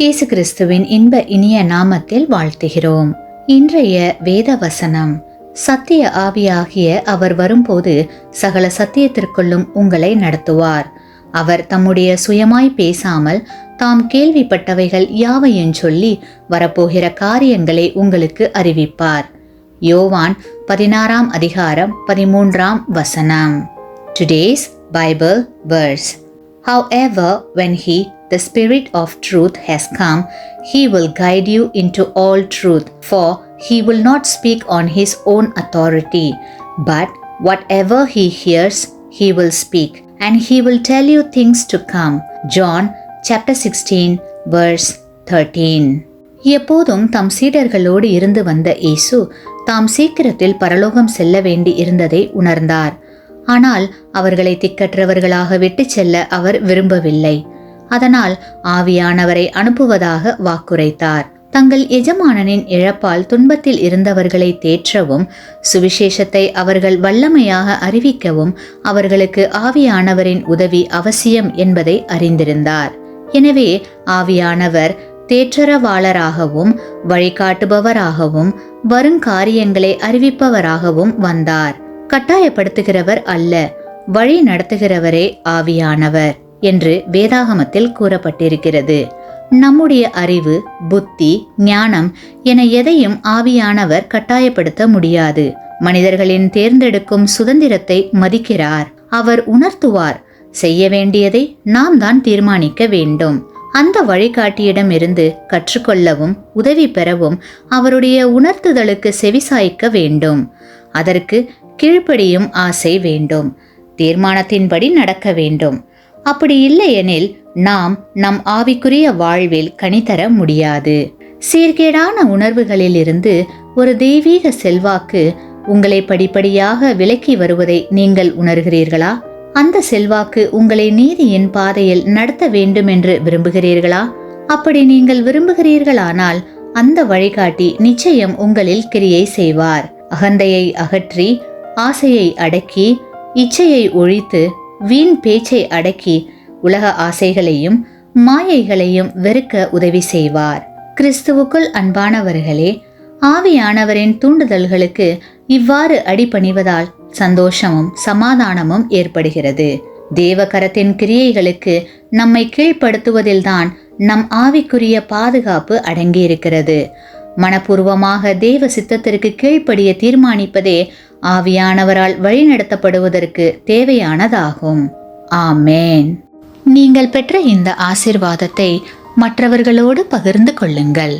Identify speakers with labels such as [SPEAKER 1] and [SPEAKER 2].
[SPEAKER 1] இயேசு கிறிஸ்துவின் இன்ப இனிய நாமத்தில் வாழ்த்துகிறோம். இன்றைய வேத வசனம், சத்திய ஆவியாகிய அவர் வரும்போது சகல சத்தியத்திற்குள்ளும் உங்களை நடத்துவார். அவர் தம்முடைய சுயமாய் பேசாமல் தாம் கேள்விப்பட்டவைகள் யாவையும் சொல்லி வரப்போகிற காரியங்களை உங்களுக்கு அறிவிப்பார். யோவான் 16 அதிகாரம் 13 Today's Bible verse. However, when He, the Spirit of truth, has come, He will guide you into all truth, for He will not speak on His own authority, but whatever He hears, He will speak, and He will tell you things to come. John chapter 16 verse 13. எப்போதும் தம் சீடர்களோடு இருந்து வந்த இயேசு தாம் சீக்கிரத்தில் பரலோகம் செல்ல வேண்டி இருந்ததை உணர்ந்தார். ஆனால் அவர்களை திக்கற்றவர்களாக விட்டு செல்ல அவர் விரும்பவில்லை. அதனால் ஆவியானவரை அனுப்புவதாக வாக்குரைத்தார். தங்கள் எஜமானனின் இழப்பால் துன்பத்தில் இருந்தவர்களை தேற்றவும், சுவிசேஷத்தை அவர்கள் வல்லமையாக அறிவிக்கவும் அவர்களுக்கு ஆவியானவரின் உதவி அவசியம் என்பதை அறிந்திருந்தார். எனவே ஆவியானவர் தேற்றரவாளராகவும் வழிகாட்டுபவராகவும் வருங்காரியங்களை அறிவிப்பவராகவும் வந்தார். கட்டாயப்படுத்துகிறவர் அல்ல, வழி நடத்துகிறவரே ஆவியானவர் என்று வேதாகமத்தில் கூறப்பட்டிருக்கிறது. நம்முடைய அறிவு, புத்தி, ஞானம் என எதையும் ஆவியானவர் கட்டாயப்படுத்த முடியாது. மனிதர்களின் தேர்ந்தெடுக்கும் சுதந்திரத்தை மதிக்கிறார். அவர் உணர்த்துவார். செய்ய வேண்டியதை நாம் தான் தீர்மானிக்க வேண்டும். அந்த வழிகாட்டியிடமிருந்து கற்றுக்கொள்ளவும் உதவி பெறவும் அவருடைய உணர்த்துதலுக்கு செவிசாய்க்க வேண்டும். அதற்கு கீழ்ப்படியும் ஆசை வேண்டும். தீர்மானத்தின்படி நடக்க வேண்டும். அப்படி இல்லையெனில் நாம் நம் ஆவிக்குரிய வாழ்வில் கனிதர முடியாது. சீர்கேடான உணர்வுகளில் இருந்து ஒரு தெய்வீக செல்வாக்கு உங்களை படிப்படியாக விலக்கி வருவதை நீங்கள் உணர்கிறீர்களா? அந்த செல்வாக்கு உங்களை நீதியின் பாதையில் நடத்த வேண்டும் என்று விரும்புகிறீர்களா? அப்படி நீங்கள் விரும்புகிறீர்களானால் அந்த வழிகாட்டி நிச்சயம் உங்களில் கிரியை செய்வார். அகந்தையை அகற்றி, ஆசையை அடக்கி, இச்சையை ஒழித்து, வீண் பேச்சை அடக்கி, உலக ஆசைகளையும் மாயைகளையும் வெறுக்க உதவி செய்வார். கிறிஸ்துவுக்குள் அன்பானவர்களே, ஆவியானவரின் தூண்டுதல்களுக்கு இவ்வாறு அடிபணிவதால் சந்தோஷமும் சமாதானமும் ஏற்படுகிறது. தேவகரத்தின் கிரியைகளுக்கு நம்மை கீழ்ப்படுத்துவதில்தான் நம் ஆவிக்குரிய பாதுகாப்பு அடங்கியிருக்கிறது. மனப்பூர்வமாக தேவ சித்தத்திற்கு கீழ்ப்படிய தீர்மானிப்பதே ஆவியானவரால் வழிநடத்தப்படுவதற்கு தேவையானதாகும். ஆமேன். நீங்கள் பெற்ற இந்த ஆசீர்வாதத்தை மற்றவர்களோடு பகிர்ந்து கொள்ளுங்கள்.